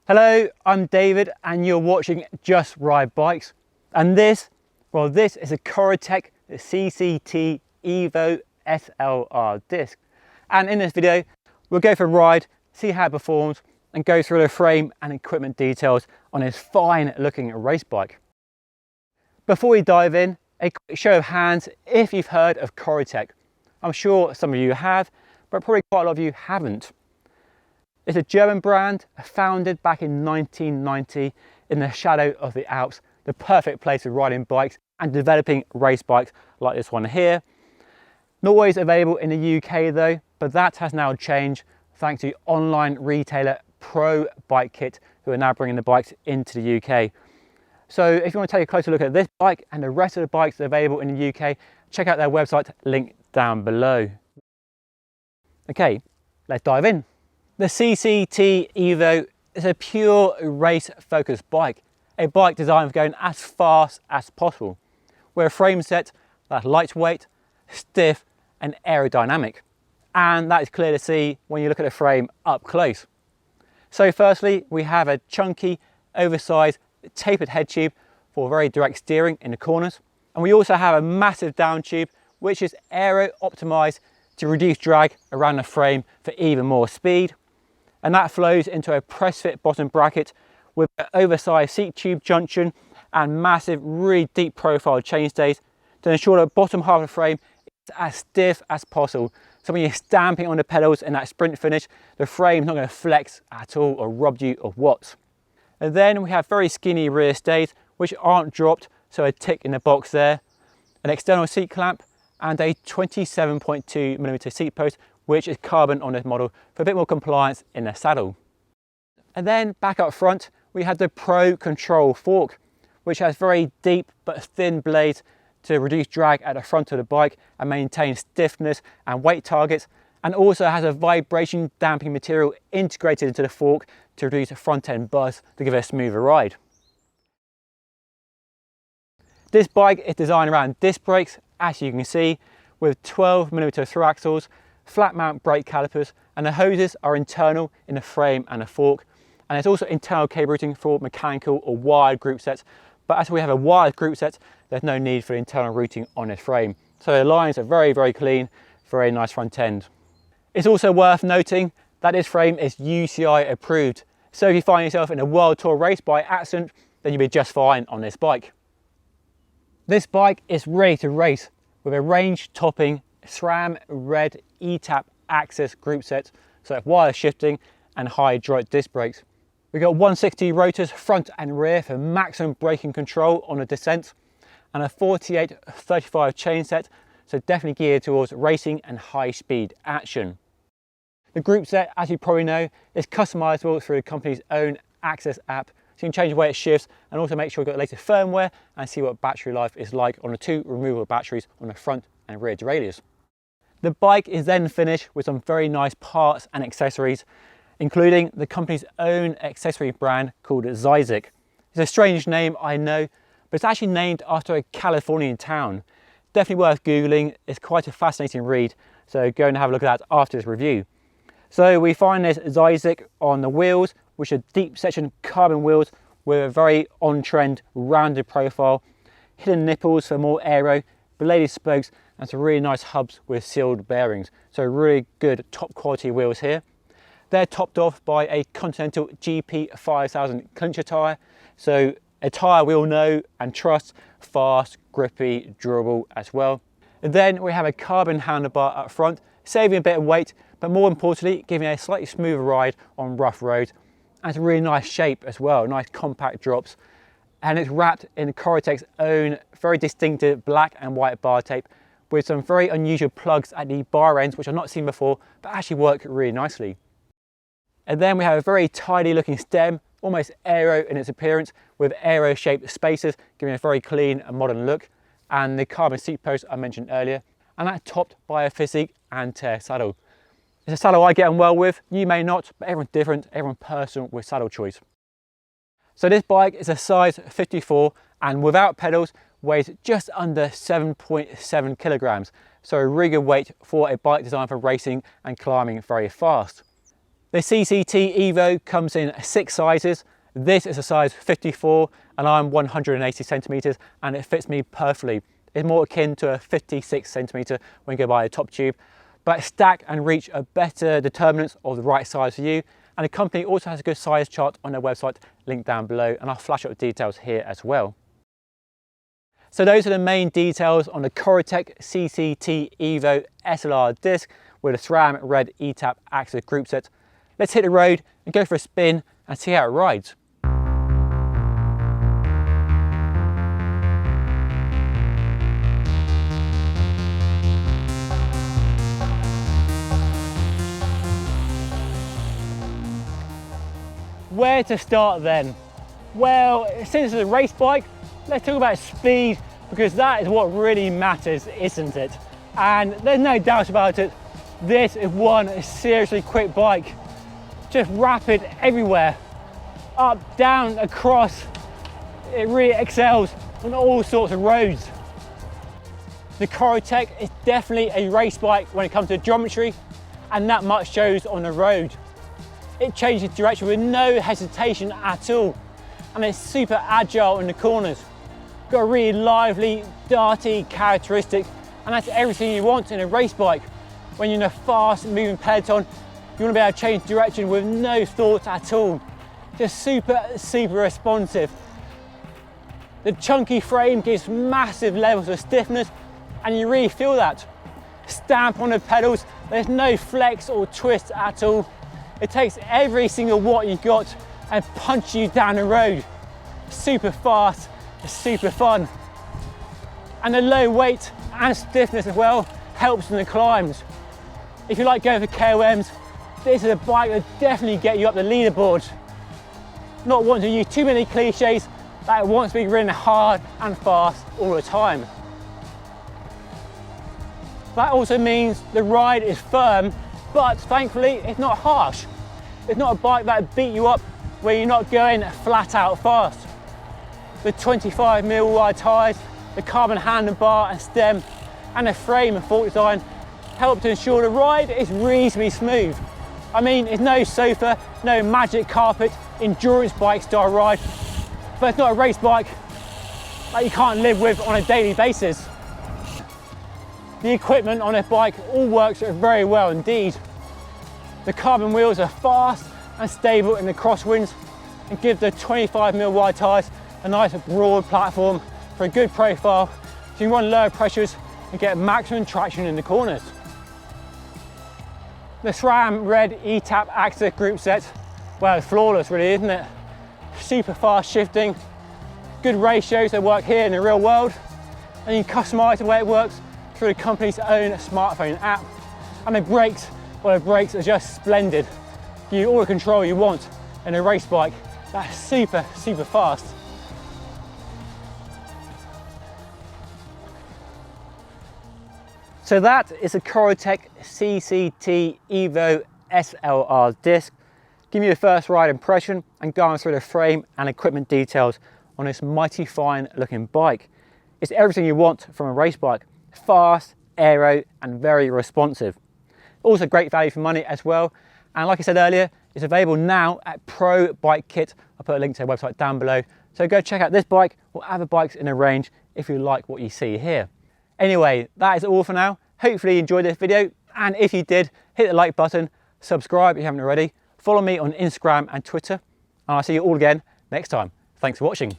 Hello, I'm David and you're watching Just Ride Bikes. And this is a Corratec CCT Evo SLR Disc. And in this video, we'll go for a ride, see how it performs, and go through the frame and equipment details on this fine looking race bike. Before we dive in, a quick show of hands if you've heard of Corratec. I'm sure some of you have, but probably quite a lot of you haven't. It's a German brand founded back in 1990 in the shadow of the Alps, the perfect place for riding bikes and developing race bikes like this one here. Not always available in the UK though, but that has now changed thanks to online retailer ProBikeKit, who are now bringing the bikes into the UK. So if you want to take a closer look at this bike and the rest of the bikes available in the UK, check out their website, link down below. Okay, let's dive in. The CCT Evo is a pure race-focused bike, a bike designed for going as fast as possible, with a frame set that's lightweight, stiff and aerodynamic. And that is clear to see when you look at the frame up close. So firstly, we have a chunky, oversized, tapered head tube for very direct steering in the corners. And we also have a massive down tube, which is aero-optimized to reduce drag around the frame for even more speed. And that flows into a press fit bottom bracket with an oversized seat tube junction and massive, really deep profile chainstays to ensure the bottom half of the frame is as stiff as possible. So when you're stamping on the pedals in that sprint finish, the frame's not going to flex at all or rob you of watts. And then we have very skinny rear stays, which aren't dropped, so a tick in the box there, an external seat clamp, and a 27.2mm seat post, which is carbon on this model for a bit more compliance in the saddle. And then back up front, we have the Pro Control fork, which has very deep but thin blades to reduce drag at the front of the bike and maintain stiffness and weight targets, and also has a vibration damping material integrated into the fork to reduce front end buzz to give it a smoother ride. This bike is designed around disc brakes, as you can see, with 12mm through axles, flat mount brake calipers, and the hoses are internal in the frame and the fork. And there's also internal cable routing for mechanical or wired group sets. But as we have a wired group set, there's no need for the internal routing on this frame. So the lines are very, very clean, very nice front end. It's also worth noting that this frame is UCI approved. So if you find yourself in a World Tour race by accident, then you'll be just fine on this bike. This bike is ready to race with a range topping SRAM red E-tap Access group set, so wireless shifting and hydraulic disc brakes. We've got 160 rotors front and rear for maximum braking control on a descent, and a 48-35 chain set, so definitely geared towards racing and high speed action. The group set, as you probably know, is customizable through the company's own Access app, so you can change the way it shifts and also make sure you've got the latest firmware and see what battery life is like on the two removable batteries on the front and rear derailleurs. The bike is then finished with some very nice parts and accessories, including the company's own accessory brand called Zyzik. It's a strange name, I know, but it's actually named after a Californian town. Definitely worth Googling, it's quite a fascinating read, so go and have a look at that after this review. So we find this Zyzik on the wheels, which are deep section carbon wheels with a very on-trend rounded profile, hidden nipples for more aero, bladed spokes, and some really nice hubs with sealed bearings. So really good top quality wheels here. They're topped off by a Continental GP 5000 clincher tyre. So a tyre we all know and trust, fast, grippy, durable as well. And then we have a carbon handlebar up front, saving a bit of weight, but more importantly, giving a slightly smoother ride on rough roads. And it's a really nice shape as well, nice compact drops. And it's wrapped in Corratec's own very distinctive black and white bar tape with some very unusual plugs at the bar ends, which I've not seen before, but actually work really nicely. And then we have a very tidy looking stem, almost aero in its appearance, with aero shaped spacers, giving a very clean and modern look. And the carbon seat post I mentioned earlier, and that's topped by a Physique Anter saddle. It's a saddle I get on well with, you may not, but everyone's different, everyone's personal with saddle choice. So this bike is a size 54 and without pedals weighs just under 7.7 kilograms. So a really good weight for a bike designed for racing and climbing very fast. The CCT Evo comes in 6 sizes. This is a size 54 and I'm 180 centimeters and it fits me perfectly. It's more akin to a 56 centimeter when you go by a top tube, but stack and reach are better determinants of the right size for you. And the company also has a good size chart on their website, linked down below, and I'll flash up the details here as well. So those are the main details on the Corratec CCT Evo SLR Disc with a SRAM red E-tap axis group set. Let's hit the road and go for a spin and see how it rides. Where to start then? Well, since it's a race bike, let's talk about speed, because that is what really matters, isn't it? And there's no doubt about it, this is one seriously quick bike. Just rapid everywhere, up, down, across. It really excels on all sorts of roads. The Corratec is definitely a race bike when it comes to geometry, and that much shows on the road. It changes direction with no hesitation at all, and it's super agile in the corners. Got a really lively, darty characteristic, and that's everything you want in a race bike. When you're in a fast moving peloton, you want to be able to change direction with no thought at all. Just super responsive. The chunky frame gives massive levels of stiffness, and you really feel that. Stamp on the pedals, there's no flex or twist at all. It takes every single watt you've got and punches you down the road. Super fast, super fun. And the low weight and stiffness as well helps in the climbs. If you like going for KOMs, this is a bike that definitely get you up the leaderboard. Not wanting to use too many cliches, that it wants to be ridden hard and fast all the time. That also means the ride is firm, but thankfully it's not harsh. It's not a bike that beat you up where you're not going flat out fast. The 25mm wide tyres, the carbon handlebar and stem, and the frame and fork design help to ensure the ride is reasonably smooth. I mean, it's no sofa, no magic carpet, endurance bike style ride, but it's not a race bike that you can't live with on a daily basis. The equipment on this bike all works very well indeed. The carbon wheels are fast and stable in the crosswinds and give the 25mm wide tyres a nice broad platform for a good profile, so you run lower pressures and get maximum traction in the corners. The SRAM red E-tap axis group set, well, it's flawless really, isn't it? Super fast shifting, good ratios that work here in the real world, and you can customise the way it works through the company's own smartphone app. And the brakes, well, the brakes are just splendid. Give you all the control you want in a race bike that's super fast. So that is a Corratec CCT Evo SLR Disc. Give me your first ride impression and going through the frame and equipment details on this mighty fine looking bike. It's everything you want from a race bike. Fast, aero and very responsive. Also great value for money as well. And like I said earlier, it's available now at ProBikeKit. I'll put a link to their website down below. So go check out this bike or other bikes in the range if you like what you see here. Anyway, that is all for now. Hopefully you enjoyed this video, and if you did, hit the like button, subscribe if you haven't already, follow me on Instagram and Twitter, and I'll see you all again next time. Thanks for watching.